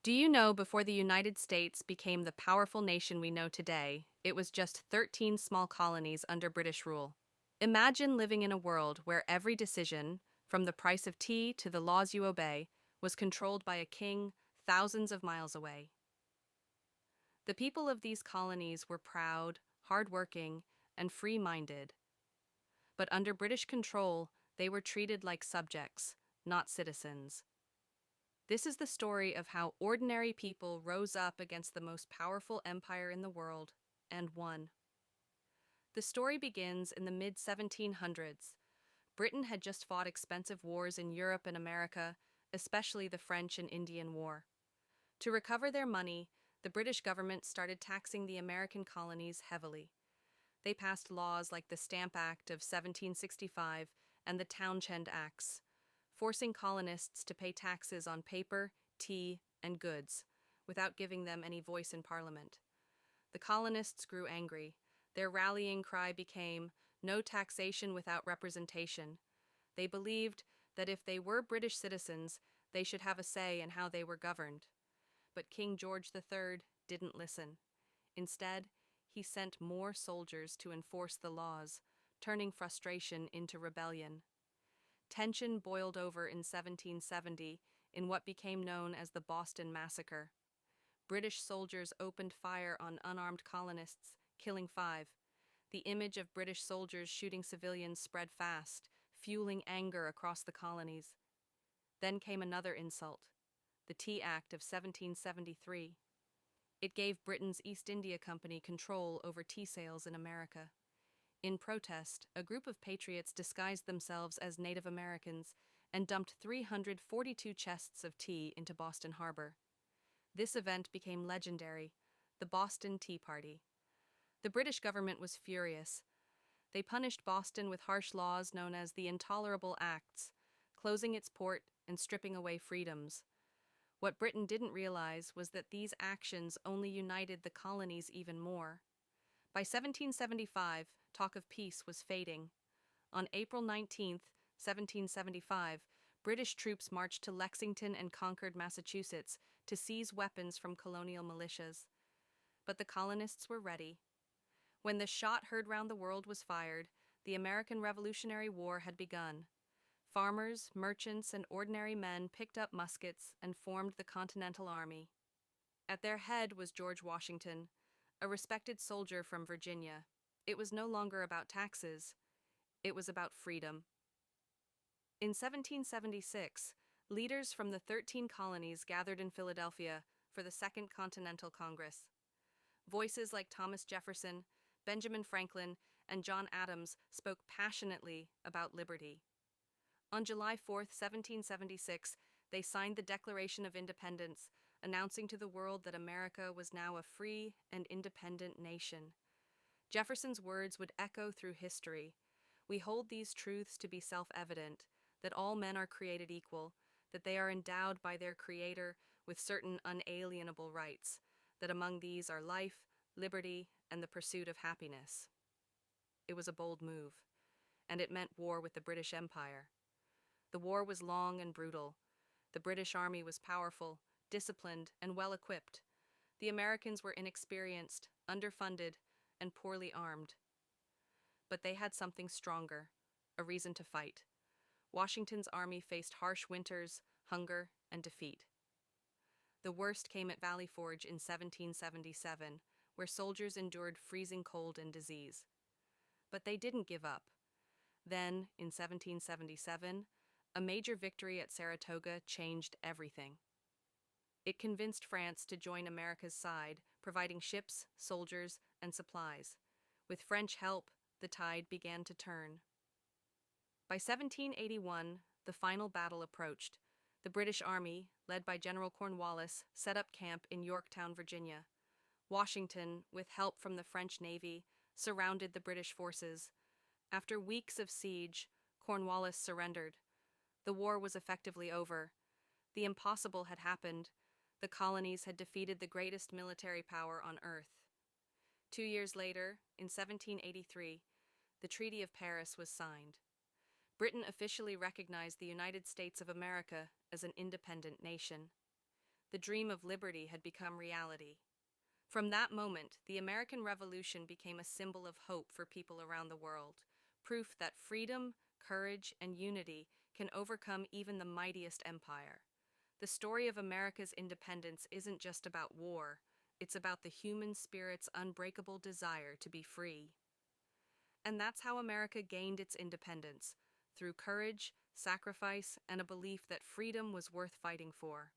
Do you know before the United States became the powerful nation we know today, it was just 13 small colonies under British rule? Imagine living in a world where every decision, from the price of tea to the laws you obey, was controlled by a king thousands of miles away. The people of these colonies were proud, hard-working, and free-minded. But under British control, they were treated like subjects, not citizens. This is the story of how ordinary people rose up against the most powerful empire in the world and won. The story begins in the mid-1700s. Britain had just fought expensive wars in Europe and America, especially the French and Indian War. To recover their money, the British government started taxing the American colonies heavily. They passed laws like the Stamp Act of 1765 and the Townshend Acts, forcing colonists to pay taxes on paper, tea, and goods, without giving them any voice in Parliament. The colonists grew angry. Their rallying cry became, "No taxation without representation." They believed that if they were British citizens, they should have a say in how they were governed. But King George III didn't listen. Instead, he sent more soldiers to enforce the laws, turning frustration into rebellion. Tension boiled over in 1770 in what became known as the Boston Massacre. British soldiers opened fire on unarmed colonists, killing 5. The image of British soldiers shooting civilians spread fast, fueling anger across the colonies. Then came another insult, the Tea Act of 1773. It gave Britain's East India Company control over tea sales in America. In protest, a group of patriots disguised themselves as Native Americans and dumped 342 chests of tea into Boston Harbor. This event became legendary, the Boston Tea Party. The British government was furious. They punished Boston with harsh laws known as the Intolerable Acts, closing its port and stripping away freedoms. What Britain didn't realize was that these actions only united the colonies even more. By 1775, talk of peace was fading. On April 19, 1775, British troops marched to Lexington and Concord, Massachusetts, to seize weapons from colonial militias. But the colonists were ready. When the shot heard round the world was fired, the American Revolutionary War had begun. Farmers, merchants, and ordinary men picked up muskets and formed the Continental Army. At their head was George Washington, a respected soldier from Virginia. It was no longer about taxes. It was about freedom. In 1776, leaders from the 13 colonies gathered in Philadelphia for the Second Continental Congress. Voices like Thomas Jefferson, Benjamin Franklin, and John Adams spoke passionately about liberty. On July 4, 1776, they signed the Declaration of Independence, announcing to the world that America was now a free and independent nation. Jefferson's words would echo through history. We hold these truths to be self-evident, that all men are created equal, that they are endowed by their Creator with certain unalienable rights, that among these are life, liberty, and the pursuit of happiness. It was a bold move, and it meant war with the British Empire. The war was long and brutal. The British Army was powerful, disciplined, and well-equipped. The Americans were inexperienced, underfunded, and poorly armed. But they had something stronger, a reason to fight. Washington's army faced harsh winters, hunger, and defeat. The worst came at Valley Forge in 1777, where soldiers endured freezing cold and disease. But they didn't give up. Then, in 1777, a major victory at Saratoga changed everything. It convinced France to join America's side, providing ships, soldiers, and supplies. With French help, the tide began to turn. By 1781, the final battle approached. The British Army, led by General Cornwallis, set up camp in Yorktown, Virginia. Washington, with help from the French Navy, surrounded the British forces. After weeks of siege, Cornwallis surrendered. The war was effectively over. The impossible had happened. The colonies had defeated the greatest military power on earth. 2 years later, in 1783, the Treaty of Paris was signed. Britain officially recognized the United States of America as an independent nation. The dream of liberty had become reality. From that moment, the American Revolution became a symbol of hope for people around the world, proof that freedom, courage, and unity can overcome even the mightiest empire. The story of America's independence isn't just about war, it's about the human spirit's unbreakable desire to be free. And that's how America gained its independence, through courage, sacrifice, and a belief that freedom was worth fighting for.